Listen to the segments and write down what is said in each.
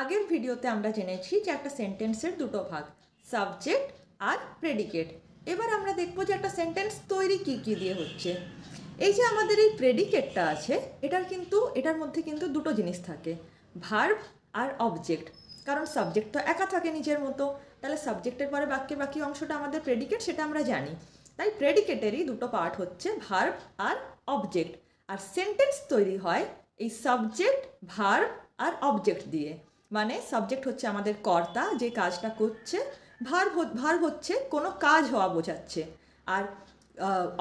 আগের ভিডিওতে আমরা জেনেছি যে একটা সেন্টেন্সের দুটো ভাগ, সাবজেক্ট আর প্রেডিকেট। এবার আমরা দেখব যে একটা সেন্টেন্স তৈরি কী কী দিয়ে হচ্ছে। এই যে আমাদের এই প্রেডিকেটটা আছে, এটার মধ্যে কিন্তু দুটো জিনিস থাকে, ভার্ব আর অবজেক্ট। কারণ সাবজেক্ট তো একা থাকে নিজের মতো, তাহলে সাবজেক্টের পরে বাক্যের বাকি অংশটা আমাদের প্রেডিকেট, সেটা আমরা জানি। তাই প্রেডিকেটেরই দুটো পার্ট হচ্ছে ভার্ব আর অবজেক্ট। আর সেন্টেন্স তৈরি হয় এই সাবজেক্ট, ভার্ব আর অবজেক্ট দিয়ে। মানে সাবজেক্ট হচ্ছে আমাদের কর্তা, যে কাজটা করছে। ভার্ব হচ্ছে কোনো কাজ হওয়া বোঝাচ্ছে। আর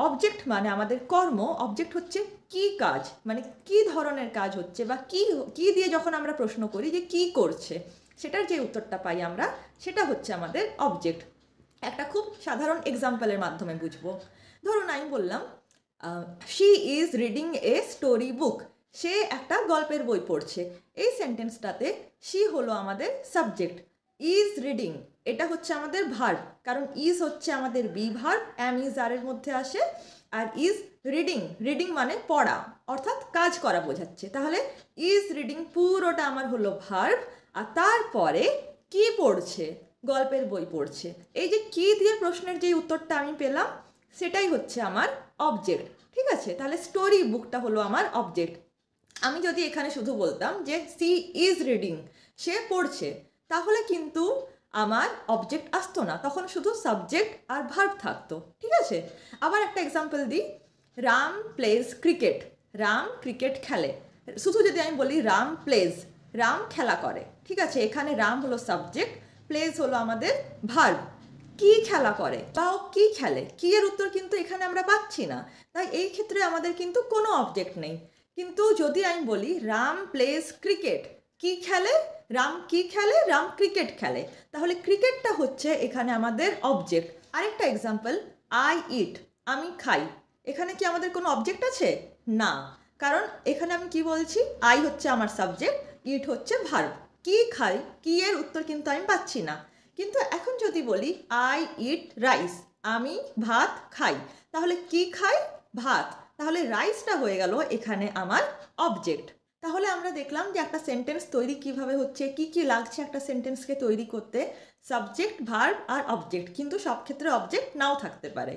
অবজেক্ট মানে আমাদের কর্ম। অবজেক্ট হচ্ছে কি কাজ, মানে কি ধরনের কাজ হচ্ছে, বা কি দিয়ে যখন আমরা প্রশ্ন করি যে কি করছে, সেটার যে উত্তরটা পাই আমরা, সেটা হচ্ছে আমাদের অবজেক্ট। একটা খুব সাধারণ এক্সাম্পলের মাধ্যমে বুঝবো। ধরুন আমি বললাম she is reading a story book. সে একটা গল্পের বই পড়ছে। এই সেন্টেন্সটাতে শি হলো আমাদের সাবজেক্ট, ইজ রিডিং এটা হচ্ছে আমাদের ভার্ব, কারণ ইজ হচ্ছে আমাদের বি ভার্ব, অ্যাম ইজ আর এর মধ্যে আসে। আর ইজ রিডিং মানে পড়া, অর্থাৎ কাজ করা বোঝাচ্ছে। তাহলে ইজ রিডিং পুরোটা আমার হলো ভার্ব, আর তারপরে কি পড়ছে, গল্পের বই পড়ছে। এই যে কি দিয়ে প্রশ্নের যে উত্তরটা আমি পেলাম, সেটাই হচ্ছে আমার অবজেক্ট। ঠিক আছে, তাহলে স্টোরি বুকটা হলো আমার অবজেক্ট। আমি যদি এখানে শুধু বলতাম যে সি ইজ রিডিং, সে পড়ছে, তাহলে কিন্তু আমার অবজেক্ট আসতো না, তখন শুধু সাবজেক্ট আর ভার্ব থাকতো। ঠিক আছে, আবার একটা এক্সাম্পল দিই। Ram plays cricket. Ram cricket খেলে। শুধু যদি আমি বলি রাম প্লেজ, রাম খেলা করে। ঠিক আছে, এখানে রাম হলো সাবজেক্ট, প্লেজ হলো আমাদের ভার্ব। কি খেলা করে বা ও কি খেলে, কি এর উত্তর কিন্তু এখানে আমরা পাচ্ছি না। তাই এই ক্ষেত্রে আমাদের কিন্তু কোনো অবজেক্ট নেই। কিন্তু যদি আমি বলি রাম প্লেজ ক্রিকেট, কি খেলে, রাম কি খেলে, রাম ক্রিকেট খেলে, তাহলে ক্রিকেটটা হচ্ছে এখানে আমাদের অবজেক্ট। আরেকটা এক্সাম্পল, আই ইট, আমি খাই। এখানে কি আমাদের কোনো অবজেক্ট আছে? না, কারণ এখানে আমি কি বলছি, আই হচ্ছে আমার সাবজেক্ট, ইট হচ্ছে ভার্ব। কি খাই, কি এর উত্তর কিন্তু আমি পাচ্ছি না। কিন্তু এখন যদি বলি আই ইট রাইস, আমি ভাত খাই, তাহলে কি খাই, ভাত, তাহলে রাইসটা হয়ে গেল এখানে আমার অবজেক্ট। তাহলে আমরা দেখলাম যে একটা সেন্টেন্স তৈরি কিভাবে হচ্ছে, কি কি লাগছে একটা সেন্টেন্সকে তৈরি করতে। সাবজেক্ট, ভার্ব আর অবজেক্ট, কিন্তু সব ক্ষেত্রে অবজেক্ট নাও থাকতে পারে।